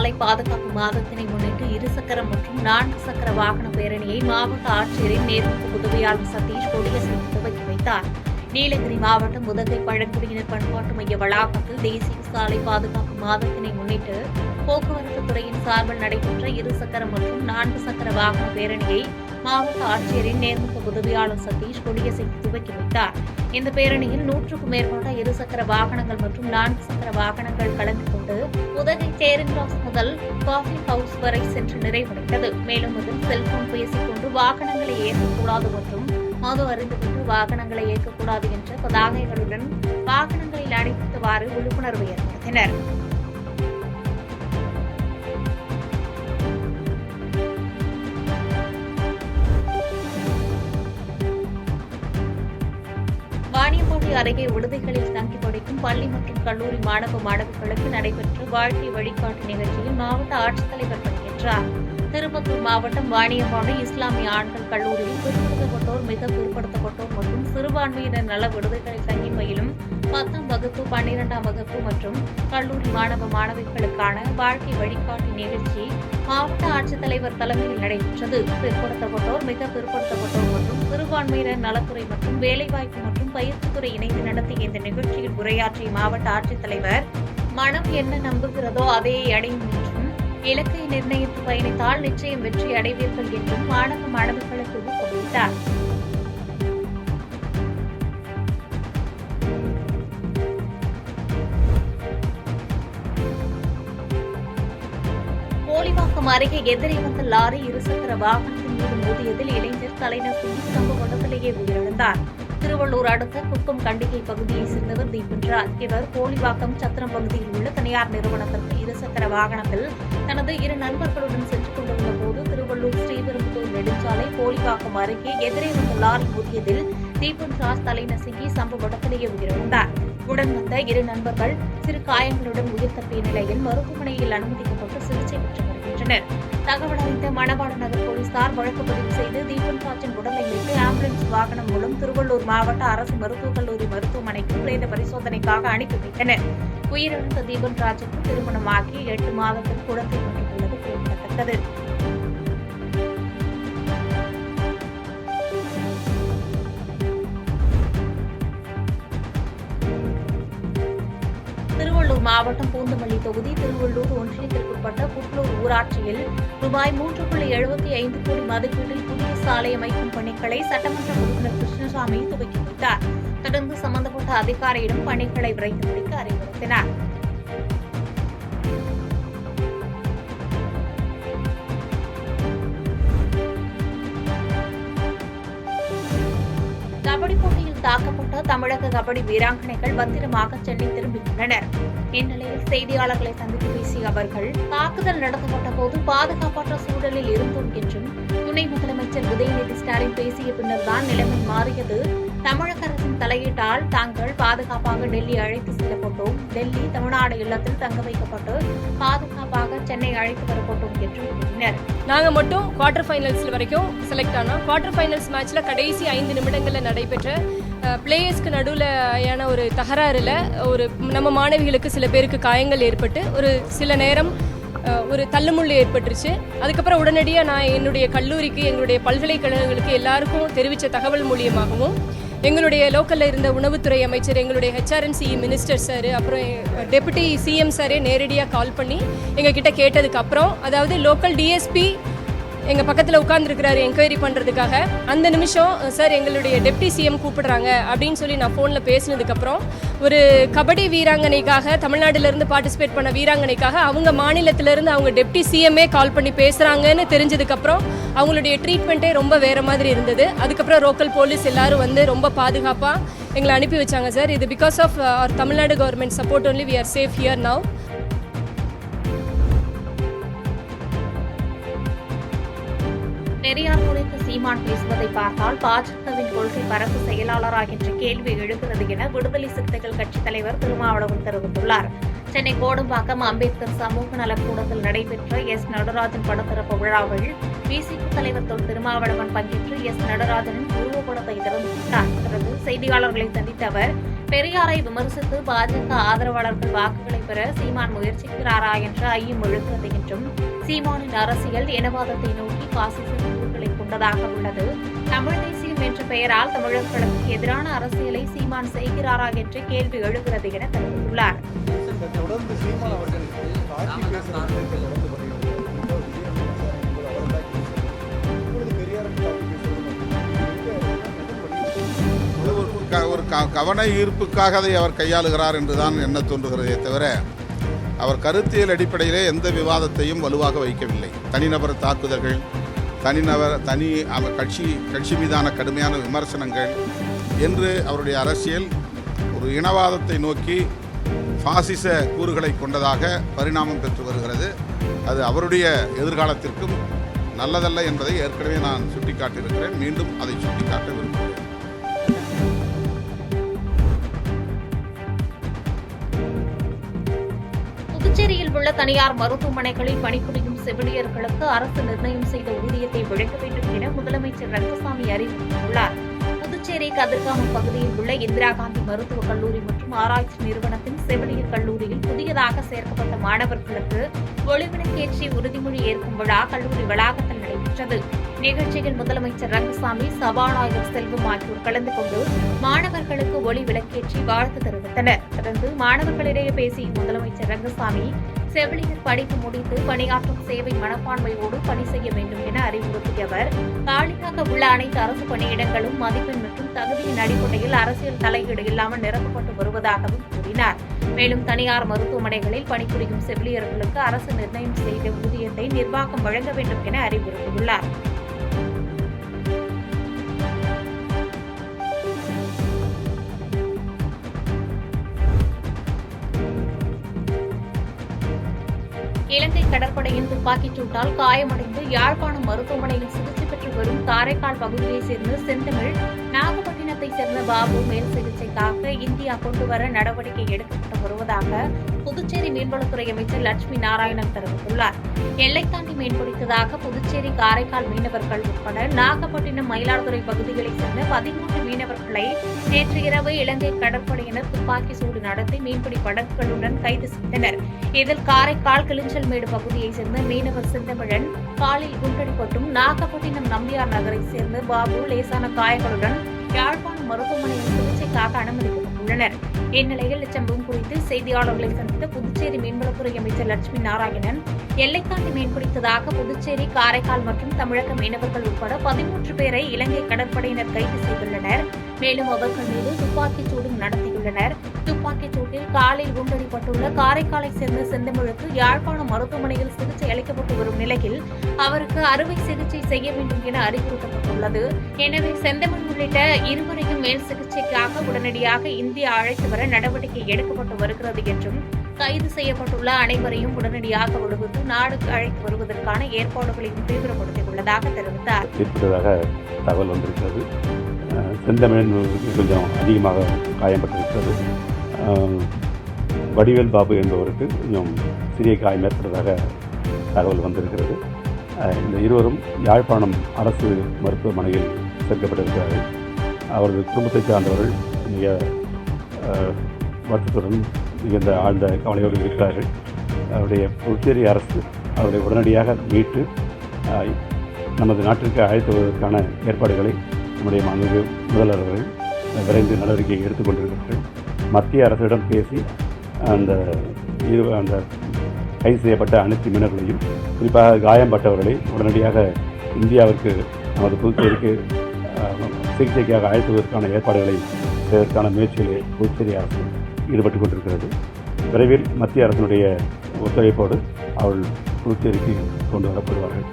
சாலை பாதுகாப்பு மாதத்தினை முன்னிட்டு இருசக்கர மற்றும் 4 சக்கர வாகன பேரணியை மாவட்ட ஆட்சியரின் நேர்முக உதவியாளர் சதீஷ் கொடியசைத்து துவக்கி வைத்தார். நீலகிரி மாவட்டம் உதகை பழங்குடியினர் பண்பாட்டு மைய வளாகத்தில் தேசிய சாலை பாதுகாப்பு மாதத்தினை முன்னிட்டு போக்குவரத்து துறையின் சார்பில் நடைபெற்ற இருசக்கர மற்றும் 4 சக்கர வாகன பேரணியை மாவட்ட ஆட்சியரின் நேர்முக உதவியாளர் சதீஷ் கொடியசைத்து துவக்கி வைத்தார். இந்த பேரணியில் 100க்கும் மேற்பட்ட இருசக்கர வாகனங்கள் மற்றும் 4 சக்கர வாகனங்கள் கலந்து கொண்டு உதகை சேரிங் கிராஸ் முதல் காஃபி ஹவுஸ் வரை சென்று நிறைவடைந்தது. மேலும் இதில் செல்போன் பேசிக்கொண்டு வாகனங்களை இயக்கக்கூடாது மற்றும் மது அருந்துவிட்டு வாகனங்களை இயக்கக்கூடாது என்ற பதாகைகளுடன் வாகனங்களில் அணிவித்தவாறு விழிப்புணர்வு ஏற்படுத்தினர். வாணியம்பாடி அருகே விடுதிகளில் தங்கி படிக்கும் பள்ளி மற்றும் கல்லூரி மாணவ மாணவிகளுக்கு நடைபெற்ற வாழ்க்கை வழிகாட்டு நிகழ்ச்சியில் மாவட்ட ஆட்சித்தலைவர் பங்கேற்றார். திருப்பத்தூர் மாவட்டம் வாணியம்பாடி இஸ்லாமிய ஆண்கள் கல்லூரியில் பிற்படுத்தப்பட்டோர், மிக பிற்படுத்தப்பட்டோர் மற்றும் சிறுபான்மையினர் நல விடுதிகளில் தங்கி பயிலும் 10ஆம் வகுப்பு, 12ஆம் வகுப்பு மற்றும் கல்லூரி மாணவ மாணவிகளுக்கான வாழ்க்கை வழிகாட்டு நிகழ்ச்சி மாவட்ட ஆட்சித்தலைவர் தலைமையில் நடைபெற்றது. பிற்படுத்தப்பட்டோர், மிக பிற்படுத்தப்பட்டோர் மற்றும் சிறுபான்மையினர் நலத்துறை மற்றும் வேலைவாய்ப்பு மற்றும் பயிற்சித்துறை இணைந்து நடத்திய இந்த நிகழ்ச்சியில் உரையாற்றிய மாவட்ட ஆட்சித்தலைவர், மனம் என்ன நம்புகிறதோ அதையே அடையும் என்றும், இலக்கை நிர்ணயித்து பயணித்தால் நிச்சயம் வெற்றி அடைவீர்கள் என்றும் மாணவ மாணவிகளுக்கு ஊக்கமளித்தார். கோலிவாக்கம் அருகே எதிரே வந்த லாரி இருசக்கர வாகனத்தின் மீது மோதியதில் இளைஞர் தலைநசுங்கி சம்பவ இடத்திலேயே உயிரிழந்தார். திருவள்ளூர் அடுத்த குப்பம் கண்டிகை பகுதியைச் சேர்ந்தவர் தீபன்ராஜ். இவர் கோலிவாக்கம் சத்திரம் பகுதியில் உள்ள தனியார் நிறுவனத்திற்கு இருசக்கர வாகனத்தில் தனது 2 நண்பர்களுடன் சென்று கொண்டிருந்த போது திருவள்ளூர் ஸ்ரீபெரும்புதூர் நெடுஞ்சாலை கோலிவாக்கம் அருகே எதிரே வந்த லாரி மோதியதில் தீபன்ராஜ் தலைநசுங்கி சம்பவ இடத்திலேயே உயிரிழந்தார். உடன் வந்த 2 நண்பர்கள் சிறு காயங்களுடன் உயிர் தப்பிய நிலையில் மருத்துவமனையில் அனுமதிக்கப்பட்டு சிகிச்சை பெற்று வருகின்றனர். தகவல் அறிந்த மணவாள நகர் போலீசார் வழக்கு பதிவு செய்து தீபன்ராஜின் உடலை மீட்டு ஆம்புலன்ஸ் வாகனம் மூலம் திருவள்ளூர் மாவட்ட அரசு மருத்துவக் கல்லூரி மருத்துவமனைக்கு பிரேத பரிசோதனைக்காக அனுப்பி வைத்தனர். உயிரிழந்த தீபன்ராஜுக்கு திருமணமாகி 8 மாதத்தில் குழந்தை பெற்றுள்ளது குறிப்பிடத்தக்கது. திருவள்ளூர் மாவட்டம் பூந்தமல்லி தொகுதி திருவள்ளூர் ஒன்றியத்திற்குட்பட்ட புட்லூர் ஊராட்சியில் ரூபாய் 3.75 கோடி மதிப்பீட்டில் புதிய சாலை அமைக்கும் பணிகளை சட்டமன்ற உறுப்பினர் கிருஷ்ணசாமி துவக்கி வைத்தார். தொடர்ந்து சம்பந்தப்பட்ட அதிகாரியிடம் பணிகளை விரைந்து முடிக்க அறிவுறுத்தினார். கபடி போட்டியில் தாக்கப்பட்ட தமிழக கபடி வீராங்கனைகள் பத்திரமாக சென்னை திரும்பியுள்ளனர். இந்நிலையில் செய்தியாளர்களை சந்தித்து பேசிய அவர்கள், தாக்குதல் நடத்தப்பட்ட போது பாதுகாப்பற்ற சூழலில் இருந்தோம் என்றும், துணை முதலமைச்சர் உதயநிதி ஸ்டாலின் பேசிய பின்னர்தான் நிலைமை மாறியது. தமிழக அரசின் தலையீட்டால் தாங்கள் பாதுகாப்பாக டெல்லி அழைத்து செல்லப்பட்டோம். டெல்லி தமிழ்நாடு இல்லத்தில் தங்க வைக்கப்பட்டு பாதுகாப்பாக சென்னை அழைத்து வரப்பட்டோம் என்று கூறினர். நாங்கள் மட்டும் குவார்டர் ஃபைனல்ஸ் வரைக்கும் செலக்ட் ஆனோம். குவார்டர் ஃபைனல்ஸ் மேட்ச்ல கடைசி 5 நிமிடங்களில் நடைபெற்ற பிளேயர்ஸ்க்கு நடுவில் ஒரு தகராறுல நம்ம மாணவிகளுக்கு சில பேருக்கு காயங்கள் ஏற்பட்டு ஒரு சில நேரம் ஒரு தள்ளுமுள்ளு ஏற்பட்டுருச்சு. அதுக்கப்புறம் உடனடியாக நான் என்னுடைய கல்லூரிக்கு, எங்களுடைய பல்கலைக்கழகங்களுக்கு எல்லாருக்கும் தெரிவித்த தகவல் மூலியமாகவும் எங்களுடைய லோக்கலில் இருந்த உணவுத்துறை அமைச்சர், எங்களுடைய HRNC மினிஸ்டர் சார், அப்புறம் டெபுட்டி CM சாரே நேரடியாக கால் பண்ணி எங்ககிட்ட கேட்டதுக்கப்புறம், அதாவது லோக்கல் DSP எங்கள் பக்கத்தில் உட்காந்துருக்கிறாரு என்கொயரி பண்ணுறதுக்காக. அந்த நிமிஷம் சார் எங்களுடைய டெப்டி CM கூப்பிடுறாங்க அப்படின்னு சொல்லி நான் ஃபோனில் பேசினதுக்கப்புறம், ஒரு கபடி வீராங்கனைக்காக, தமிழ்நாட்டிலேருந்து பார்ட்டிசிபேட் பண்ண வீராங்கனைக்காக அவங்க மாநிலத்திலேருந்து அவங்க டெப்டி CMஏ கால் பண்ணி பேசுகிறாங்கன்னு தெரிஞ்சதுக்கப்புறம் அவங்களுடைய ட்ரீட்மெண்ட்டே ரொம்ப வேறு மாதிரி இருந்தது. அதுக்கப்புறம் லோக்கல் போலீஸ் எல்லாரும் வந்து ரொம்ப பாதுகாப்பாக எங்களை அனுப்பி வச்சாங்க சார். இது because of our Tamil Nadu government support only we are safe here now. Periyar குறித்து சீமான் பேசுவதை பார்த்தால் பாஜகவின் கொள்கை பரப்பு செயலாளரா என்ற கேள்வி எழுகிறது என விடுதலை சிறுத்தைகள் கட்சித் தலைவர் திருமாவளவன் தெரிவித்துள்ளார். சென்னை கோடம்பாக்கம் அம்பேத்கர் சமூக நலக்கூடத்தில் நடைபெற்ற நடராஜன் படத்திறப்பு விழாவில் பிசிக தலைவர் திருமாவளவன் பங்கேற்று நடராஜனின் உருவப்படத்தை திறந்து வைத்தார். தொடர்ந்து செய்தியாளர்களை சந்தித்த அவர், பெரியாரை விமர்சித்து பாஜக ஆதரவாளர்கள் வாக்குகளை பெற சீமான் முயற்சிக்கிறாரா என்ற ஐயம் எழுகிறது என்றும், சீமானின் அரசியல் இனவாதத்தை நோக்கி பாசிச கூறுகளை கொண்டதாக உள்ளது. தமிழ் தேசியம் என்ற பெயரால் தமிழர்களுக்கு எதிரான அரசியலை சீமான் செய்கிறாரா என்ற கேள்வி எழுகிறது என தெரிவித்துள்ளார். தொடர்ந்து சீமான் அவர்களுக்கு ஆட்சி பேசுகிறார்கள் தொடர்ந்து ஒரு கவன ஈர்ப்புக்காக அதை அவர் கையாளுகிறார் என்றுதான் எண்ண தோன்றுகிறதே தவிர, அவர் கருத்தியல் அடிப்படையிலே எந்த விவாதத்தையும் வலுவாக வைக்கவில்லை. தனிநபர் தாக்குதல்கள், கட்சி மீதான கடுமையான விமர்சனங்கள் என்று அவருடைய அரசியல் ஒரு இனவாதத்தை நோக்கி பாசிச கூறுகளை கொண்டதாக பரிணாமம் பெற்று வருகிறது. அது அவருடைய எதிர்காலத்திற்கும் நல்லதல்ல என்பதை ஏற்கனவே நான் சுட்டிக்காட்டியிருக்கிறேன். மீண்டும் அதை சுட்டிக்காட்ட விரும்புகிறேன். புதுச்சேரியில் உள்ள தனியார் மருத்துவமனைகளில் பணிபுரியும் செவிலியர்களுக்கு அரசு நிர்ணயம் செய்த ஊதியத்தை வழங்க வேண்டும் என முதலமைச்சர் ரங்கசாமி அறிவித்துள்ளார். புதுச்சேரி கதிர்காமம் பகுதியில் உள்ள இந்திரா காந்தி மருத்துவக் கல்லூரி மற்றும் ஆராய்ச்சி நிறுவனத்தின் செவிலியர் கல்லூரியில் புதியதாக சேர்க்கப்பட்ட மாணவர்களுக்கு ஒளிவிளக்கேற்றி உறுதிமொழி ஏற்கும் விழா கல்லூரி வளாகத்தில் நடைபெற்றது. நிகழ்ச்சியில் முதலமைச்சர் ரங்கசாமி, சபாநாயகர் செல்வம் ஆகியோர் கலந்து கொண்டு மாணவர்களுக்கு ஒளி விளக்கேற்றி வாழ்த்து தெரிவித்தனர். தொடர்ந்து மாணவர்களிடையே பேசிய முதலமைச்சர் ரங்கசாமி, செவிலியர் படிப்பு முடித்து பணியாற்றும் சேவை மனப்பான்மையோடு பணி செய்ய வேண்டும் என அறிவுறுத்திய அவர், காலியாக உள்ள அனைத்து அரசு பணியிடங்களும் மதிப்பெண் மற்றும் தகுதியின் அடிப்படையில் அரசியல் தலையீடு இல்லாமல் நிரப்பப்பட்டு வருவதாகவும் கூறினார். மேலும் தனியார் மருத்துவமனைகளில் பணிபுரியும் செவிலியர்களுக்கு அரசு நிர்ணயம் செய்த ஊதியத்தை நிர்வாகம் வழங்க வேண்டும் என அறிவுறுத்தியுள்ளார். இலங்கை கடற்படையின் துப்பாக்கிச் சூட்டால் காயமடைந்து யாழ்ப்பாணம் மருத்துவமனையில் சிகிச்சை பெற்று வரும் காரைக்கால் பகுதியைச் சேர்ந்த செந்தமிழ், நாகப்பட்டினத்தைச் சேர்ந்த பாபு மேல் சிகிச்சைக்காக இந்தியா கொண்டுவர நடவடிக்கை எடுக்கப்பட்டு வருவதாக புதுச்சேரி மீன்வளத்துறை அமைச்சர் லட்சுமி நாராயணன் தெரிவித்துள்ளார். எல்லை தாண்டி மீன்பிடித்ததாக புதுச்சேரி, காரைக்கால் மீனவர்கள் உட்பட நாகப்பட்டினம், மயிலாடுதுறை பகுதிகளைச் சேர்ந்த 13 மீனவர்களை நேற்று இரவு இலங்கை கடற்படையினர் துப்பாக்கி சூடு நடத்தி மீன்பிடி படகுகளுடன் கைது செய்தனர். இதில் காரைக்கால் கிளிஞ்சல்மேடு பகுதியைச் சேர்ந்த மீனவர் செந்தமிழன் காலில் குண்டடிப்பட்டும், நாகப்பட்டினம் நம்பியார் நகரைச் சேர்ந்த பாபு லேசான காயங்களுடன் யாழ்ப்பாணம் மருத்துவமனையில் சிகிச்சைக்காக அனுமதிக்கப்பட்டுள்ளனர். இந்நிலையில் இச்சம்பவம் குறித்து செய்தியாளர்களை சந்தித்த புதுச்சேரி மீன்வளத்துறை அமைச்சர் லட்சுமி நாராயணன், எல்லை தாண்டி மீன்பிடித்ததாக புதுச்சேரி, காரைக்கால் மற்றும் தமிழக மீனவர்கள் உட்பட 13 பேரை இலங்கை கடற்படையினர் கைது செய்துள்ளனர். மேலும் அவர்கள் மீது துப்பாக்கிச் சூடும் நடத்தியுள்ளனர். துப்பாக்கிச் சூட்டில் காலில் குண்டடிப்பட்டுள்ள காரைக்காலை சேர்ந்த செந்தமிழுக்கு யாழ்ப்பாணம் மருத்துவமனையில் சிகிச்சை அளிக்கப்பட்டு வரும் நிலையில் அவருக்கு அறுவை சிகிச்சை செய்ய வேண்டும் என அறிவுறுத்தப்பட்டுள்ளது. எனவே செந்தமிழ் உள்ளிட்ட இருவரையும் மேல் சிகிச்சைக்காக உடனடியாக இந்தியா அழைத்து வர நடவடிக்கை எடுக்கப்பட்டு வருகிறது என்றும், கைது செய்யப்பட்டுள்ள அனைவரையும் உடனடியாக விடுவித்து நாடுக்கு அழைத்து வருவதற்கான ஏற்பாடுகளையும் தீவிரப்படுத்தியுள்ளதாக தெரிவித்தார். தகவல் வந்திருக்கிறது. செந்தமிழன் கொஞ்சம் அதிகமாக காயப்பட்டிருக்கிறது. வடிவேல் பாபு என்பவருக்கு கொஞ்சம் சிறிய காயம் ஏற்பட்டதாக தகவல் வந்திருக்கிறது. இந்த இருவரும் யாழ்ப்பாணம் அரசு மருத்துவமனையில் சேர்க்கப்பட்டிருக்கிறார்கள். அவரது குடும்பத்தைச் சார்ந்தவர்கள் மிக வருத்தத்துடன் மிகுந்த ஆழ்ந்த கவலையோடு இருக்கிறார்கள். அவருடைய புதுச்சேரி அரசு அவரை உடனடியாக மீட்டு நமது நாட்டிற்கு அழைத்து வருவதற்கான ஏற்பாடுகளை நம்முடைய மாண்புமிகு முதல்வர்கள் விரைந்து நடவடிக்கை எடுத்துக்கொண்டிருக்கிறார்கள். மத்திய அரசிடம் பேசி அந்த கைது செய்யப்பட்ட அனைத்து மீனவர்களையும், குறிப்பாக காயம்பட்டவர்களை உடனடியாக இந்தியாவிற்கு, நமது புதுச்சேரிக்கு சிகிச்சைக்காக அழைத்துவதற்கான ஏற்பாடுகளை செய்வதற்கான முயற்சிகளை புதுச்சேரி அரசு ஈடுபட்டுக் கொண்டிருக்கிறது. விரைவில் மத்திய அரசினுடைய ஒத்துழைப்போடு அவர்கள் புதுச்சேரிக்கு கொண்டு வரப்படுவார்கள்.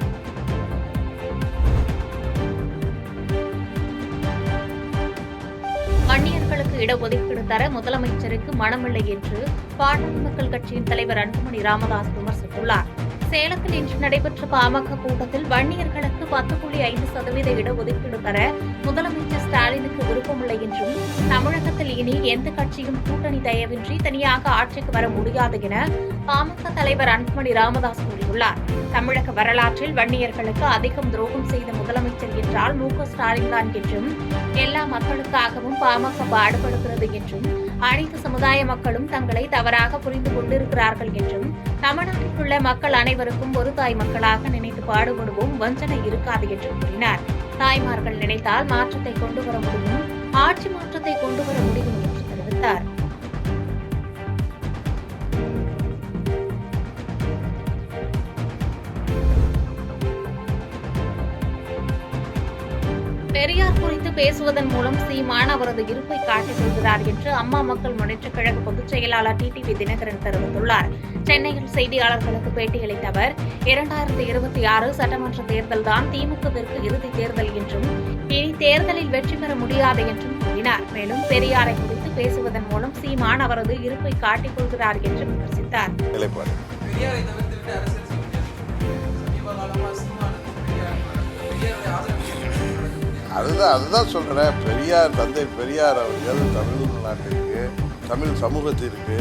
வன்னியர்களுக்கு இடஒதுக்கீடு தர முதலமைச்சருக்கு மனமில்லை என்று பாட்டாளி மக்கள் கட்சியின் தலைவர் அன்புமணி ராமதாஸ் விமர்சித்துள்ளார். சேலத்தில் இன்று நடைபெற்ற பாமக கூட்டத்தில் வன்னியர்களுக்கு 10.5% இடஒதுக்கீடு தர முதலமைச்சர் ஸ்டாலினுக்கு விருப்பமில்லை என்றும், தமிழகத்தில் இனி எந்த கட்சியும் கூட்டணி தயவின்றி தனியாக ஆட்சிக்கு வர முடியாது என பாமக தலைவர் அன்புமணி ராமதாஸ் கூறியுள்ளார். தமிழக வரலாற்றில் வன்னியர்களுக்கு அதிகம் துரோகம் செய்த முதலமைச்சர் என்ற என்றால் மு.க.ஸ்டாலின் தான் என்றும், எல்லா மக்களுக்காகவும் பாமக பாடுபடுகிறது என்றும், அனைத்து சமுதாய மக்களும் தங்களை தவறாக புரிந்து கொண்டிருக்கிறார்கள் என்றும், தமிழ்நாட்டில் உள்ள மக்கள் அனைவருக்கும் ஒரு தாய் மக்களாக நினைத்து பாடுபடுவோம், வஞ்சனை இருக்காது என்று கூறினார். தாய்மார்கள் நினைத்தால் மாற்றத்தை கொண்டு வர முடியும், ஆட்சி மாற்றத்தை கொண்டு வர முடியும் என்று தெரிவித்தார். பெரியார் குறித்து பேசுவதன் மூலம் சீமான் அவரது இருப்பை காட்டிக் கொள்கிறார் என்று அம்மா மக்கள் முன்னேற்றக் கழக பொதுச் செயலாளர் டிடிவி தினகரன் தெரிவித்துள்ளார். சென்னையில் செய்தியாளர்களுக்கு பேட்டியளித்த அவர், 2026 சட்டமன்ற தேர்தல்தான் திமுகவிற்கு இறுதி தேர்தல் என்றும், இனி தேர்தலில் வெற்றி பெற முடியாது என்றும் கூறினார். மேலும் பெரியாரை குறித்து பேசுவதன் மூலம் சீமான் அவரது இருப்பை காட்டிக் கொள்கிறார் என்று விமர்சித்தார். அதுதான் சொல்கிறேன். பெரியார், தந்தை பெரியார் அவர்கள் தமிழ்நாட்டிற்கு, தமிழ் சமூகத்திற்கு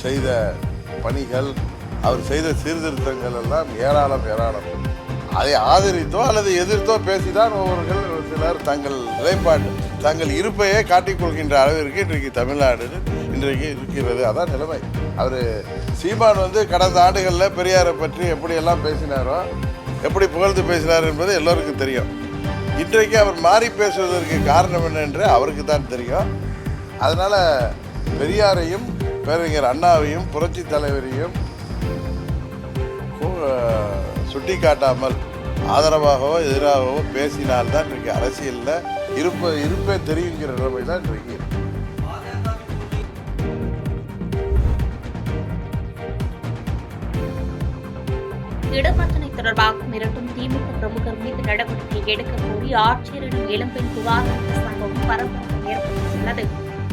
செய்த பணிகள், அவர் செய்த சீர்திருத்தங்கள் எல்லாம் ஏராளம். அதை ஆதரித்தோ அல்லது எதிர்த்தோ பேசிதான் ஒவ்வொருவர்கள் சிலர் தங்கள் நிலைப்பாடு, தங்கள் இருப்பையே காட்டிக்கொள்கின்ற அளவிற்கு இன்றைக்கு தமிழ்நாடு இன்றைக்கு இருக்கிறது. அதான் நிலைமை. அவர் சீமான் கடந்த ஆண்டுகளில் பெரியாரை பற்றி எப்படியெல்லாம் பேசினாரோ, எப்படி புகழ்ந்து பேசினார் என்பது எல்லோருக்கும் தெரியும். இன்றைக்கு அவர் மாறி பேசுவதற்கு காரணம் என்ன என்று அவருக்கு தான் தெரியும். அதனால் பெரியாரையும் பேரறிஞர் அண்ணாவையும் புரட்சி தலைவரையும் சுட்டி காட்டாமல் ஆதரவாகவோ எதிராகவோ பேசினால்தான் இன்றைக்கு அரசியலில் இருப்பே தெரியுங்கிற நிலைமை தான் இன்றைக்கு. இடப்பிரச்சனை தொடர்பாக மிரட்டும் திமுக பிரமுகர் மீது நடவடிக்கை எடுக்க கோரி ஆட்சியரிடம் இளம்பெண் புகார் அளித்த சம்பவம் பரபரப்பை ஏற்படுத்தியுள்ளது.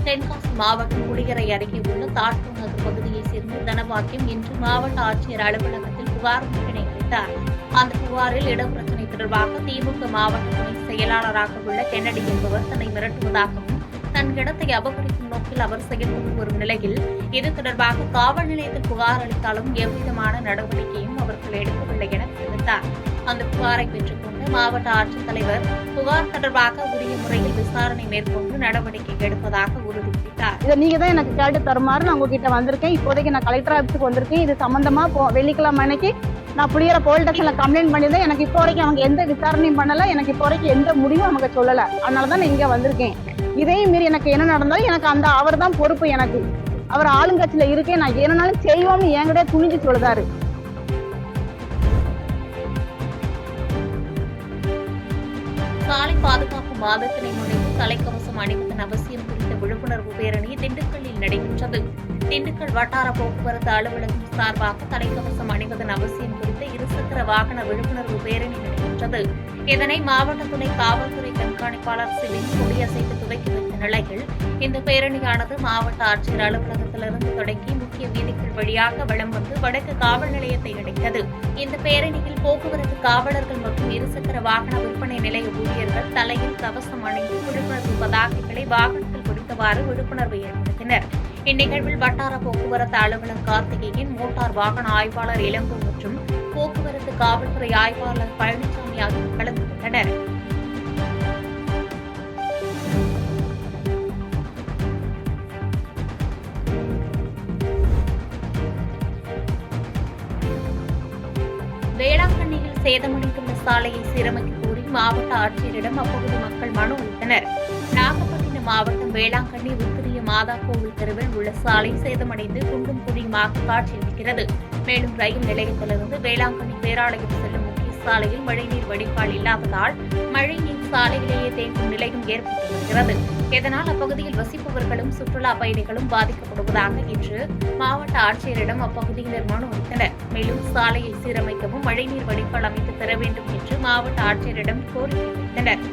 தென்காசி மாவட்டம் குடியரை அருகே உள்ள தாட்கோ நகர் பகுதியைச் சேர்ந்த தனபாக்கியம் இன்று மாவட்ட ஆட்சியர் அலுவலகத்தில் புகார் ஒன்றினை அளித்தார். அந்த புகாரில் இடப்பிரச்சனை தொடர்பாக திமுக மாவட்ட துணை செயலாளராக உள்ள கென்னடி என்பவர் தன்னை மிரட்டுவதாகவும், தன் இடத்தை அபகரிக்கும் நோக்கில் அவர் செயல்பட்டு வரும் நிலையில் இது தொடர்பாக காவல் நிலையத்தில் புகார் அளித்தாலும் எவ்விதமான நடவடிக்கையும் அவர்கள் எடுக்கவில்லை என தெரிவித்தார். அந்த புகாரை பெற்றுக் கொண்டு மாவட்ட ஆட்சித்தலைவர் புகார் தொடர்பாக உரிய முறையில் விசாரணை மேற்கொண்டு நடவடிக்கை எடுப்பதாக உறுதியளித்தார். இதை நீங்க தான் எனக்கு கேட்டு தருமாறு நான் உங்ககிட்ட வந்திருக்கேன். இப்போதைக்கு நான் கலெக்டர் ஆஃபீஸுக்கு வந்திருக்கேன். இது சம்பந்தமா வெள்ளிக்கிழமை அன்னைக்கு நான் புளியரை போலீஸ் ஸ்டேஷன்ல கம்ப்ளைண்ட் பண்ணியிருந்தேன். எனக்கு இப்போ வரைக்கும் அவங்க எந்த விசாரணையும் பண்ணல, எனக்கு இப்போ வரைக்கும் எந்த முடிவும் அவங்க சொல்லல. அதனாலதான் நான் இங்க வந்திருக்கேன். இதையும் மீறி எனக்கு என்ன நடந்தாலும் எனக்கு அந்த அவர் தான் பொறுப்பு. எனக்கு அவர் ஆளுங்கட்சியில இருக்கேன், நான் என்னன்னாலும் செய்வோம்னு என்கிட்ட துணிஞ்சு சொல்லுதாரு. சாலை பாதுகாப்பு மாதத்தினை முன்னிட்டு தலைக்கவசம் அணிவதன் அவசியம் குறித்த விழிப்புணர்வு பேரணி திண்டுக்கல்லில் நடைபெற்றது. திண்டுக்கல் வட்டார போக்குவரத்து அலுவலகம் சார்பாக தலைக்கவசம் அணிவதன் அவசியம் குறித்த இருசக்கர வாகன விழிப்புணர்வு பேரணி நடைபெற்றது. இதனை மாவட்ட துணை காவல்துறை கண்காணிப்பாளர் சிவின் கொடியசைத்து துவக்கி வைத்த நிலையில் இந்த பேரணியானது மாவட்ட ஆட்சியர் அலுவலகத்திலிருந்து தொடங்கி முக்கிய வீதிகள் வழியாக வலம் வந்து வடக்கு காவல் நிலையத்தை அடைந்தது. இந்த பேரணியில் போக்குவரத்து காவலர்கள் மற்றும் இருசக்கர வாகன விற்பனை நிலைய ஊழியர்கள் தலையில் கவசம் அணிந்து விழிப்புணர்வு பதாகைகளை வாகனத்தில் பிடித்தவாறு விழிப்புணர்வு ஏற்படுத்தினர். இந்நிகழ்வில் வட்டார போக்குவரத்து அலுவலர் கார்த்திகேயன், மோட்டார் வாகன ஆய்வாளர் இளங்கோ மற்றும் போக்குவரத்து காவல்துறை ஆய்வாளர் பழனிசாமி ஆகியோர் கலந்து கொண்டனர். வேளாங்கண்ணியில் சேதமடைந்துள்ள சாலையை சீரமைக்க கோரி மாவட்ட ஆட்சியரிடம் அப்பகுதி மக்கள் மனு அளித்தனர். நாகப்பட்டினம் மாவட்டம் வேளாங்கண்ணி உத்திரிய மாதா கோவில் தெருவில் உள்ள சாலை சேதமடைந்து குண்டும் குழியுமாக காட்சியளிக்கிறது. மேலும் ரயில் நிலையத்திலிருந்து வேளாங்கண்ணி பேராலயம் செல்லும் முக்கிய சாலையில் மழைநீர் வடிகால் இல்லாததால் மழைநீர் சாலையிலேயே தேங்கும் நிலையும் ஏற்பட்டு வருகிறது. இதனால் அப்பகுதியில் வசிப்பவர்களும் சுற்றுலா பயணிகளும் பாதிக்கப்படுவதாக இன்று மாவட்ட ஆட்சியரிடம் அப்பகுதியினர் மனு அளித்தனர். மேலும் சாலையை சீரமைக்கவும் மழைநீர் வடிகால் அமைத்து தர வேண்டும் என்று மாவட்ட ஆட்சியரிடம் கோரிக்கை வைத்தனர்.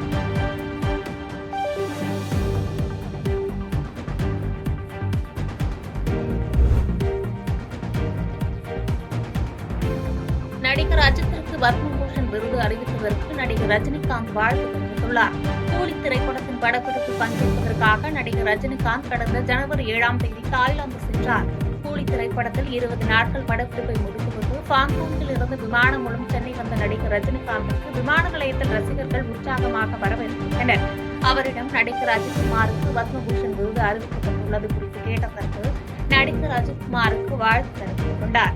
நடிகர் அஜித்திற்கு பத்மபூஷன் விருது அறிவித்ததற்கு நடிகர் ரஜினிகாந்த் வாழ்த்து தெரிவித்துள்ளார். கூலி திரைப்படத்தின் படப்பிடிப்பு பங்கேற்பதற்காக நடிகர் ரஜினிகாந்த் கடந்த ஜனவரி 7ஆம் தேதி தாய்லாந்து சென்றார். கூலி திரைப்படத்தில் 20 நாட்கள் படப்பிடிப்பை முடித்துவிட்டு ஹாங்காங்கில் இருந்து விமானம் மூலம் சென்னை வந்த நடிகர் ரஜினிகாந்திற்கு விமான நிலையத்தில் ரசிகர்கள் உற்சாகமாக வரவேற்கின்றனர். அவரிடம் நடிகர் அஜித்குமாருக்கு பத்மபூஷன் விருது அறிவிக்கப்பட்டுள்ளது குறித்து கேட்டதற்கு நடிகர் அஜித்குமாருக்கு வாழ்த்து தெரிவித்துக் கொண்டார்.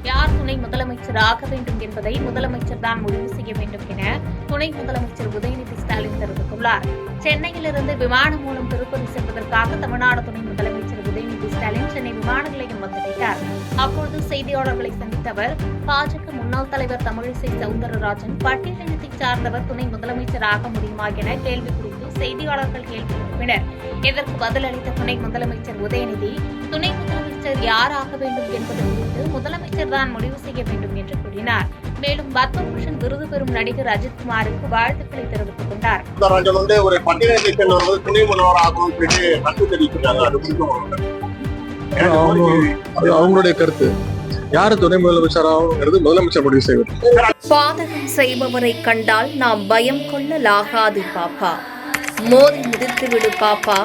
யார் துணை முதலமைச்சர் ஆக வேண்டும் என்பதை முதலமைச்சர் தான் முடிவு செய்ய வேண்டும் என துணை முதலமைச்சர் உதயநிதி ஸ்டாலின் தெரிவித்துள்ளார். சென்னையிலிருந்து விமானம் மூலம் திருப்பதி செல்வதற்காக தமிழ்நாடு துணை முதலமைச்சர் உதயநிதி ஸ்டாலின் சென்னை விமான நிலையம் வந்துவிட்டார். அப்பொழுது செய்தியாளர்களை சந்தித்த அவர், பாஜக முன்னாள் தலைவர் தமிழிசை சவுந்தரராஜன் பட்டியலினத்தைச் சார்ந்தவர் துணை முதலமைச்சர் ஆக முடியுமா என கேள்வி குறித்து செய்தியாளர்கள் கேள்வி எழுப்பினர். இதற்கு பதிலளித்த துணை முதலமைச்சர் உதயநிதி, துணை முதலமைச்சர் யாராக வேண்டும் என்பது குறித்து முதலமைச்சர் தான் முடிவு செய்ய வேண்டும் என்று கூறினார். மேலும் பத்மபூஷன் விருது பெறும் நடிகர் அஜித்குமாருக்கு வாழ்த்துக்களை தெரிவித்துக் கொண்டார். ஒரு பட்டியலை சேர்ந்தவர்கள் துணை முதல்வர் ஆகும் கருத்து தெரிவிக்கிறாங்க. அது அவங்களுடைய கருத்து. யாரு துணை முதலமைச்சர் ஆகுங்கிறது முதலமைச்சர் முடிவு செய்வார். பாதகம் செய்பவரை கண்டால் நாம் பயம் கொள்ளலாகாது பாப்பா. மோதி மிதித்து விடு பாப்பா,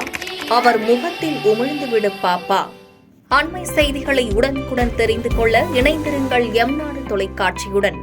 அவர் முகத்தில் உமிழ்ந்து விடு பாப்பா. அண்மை செய்திகளை உடனுக்குடன் தெரிந்து கொள்ள இணைந்திருங்கள் எம் நாடு தொலைக்காட்சியுடன்.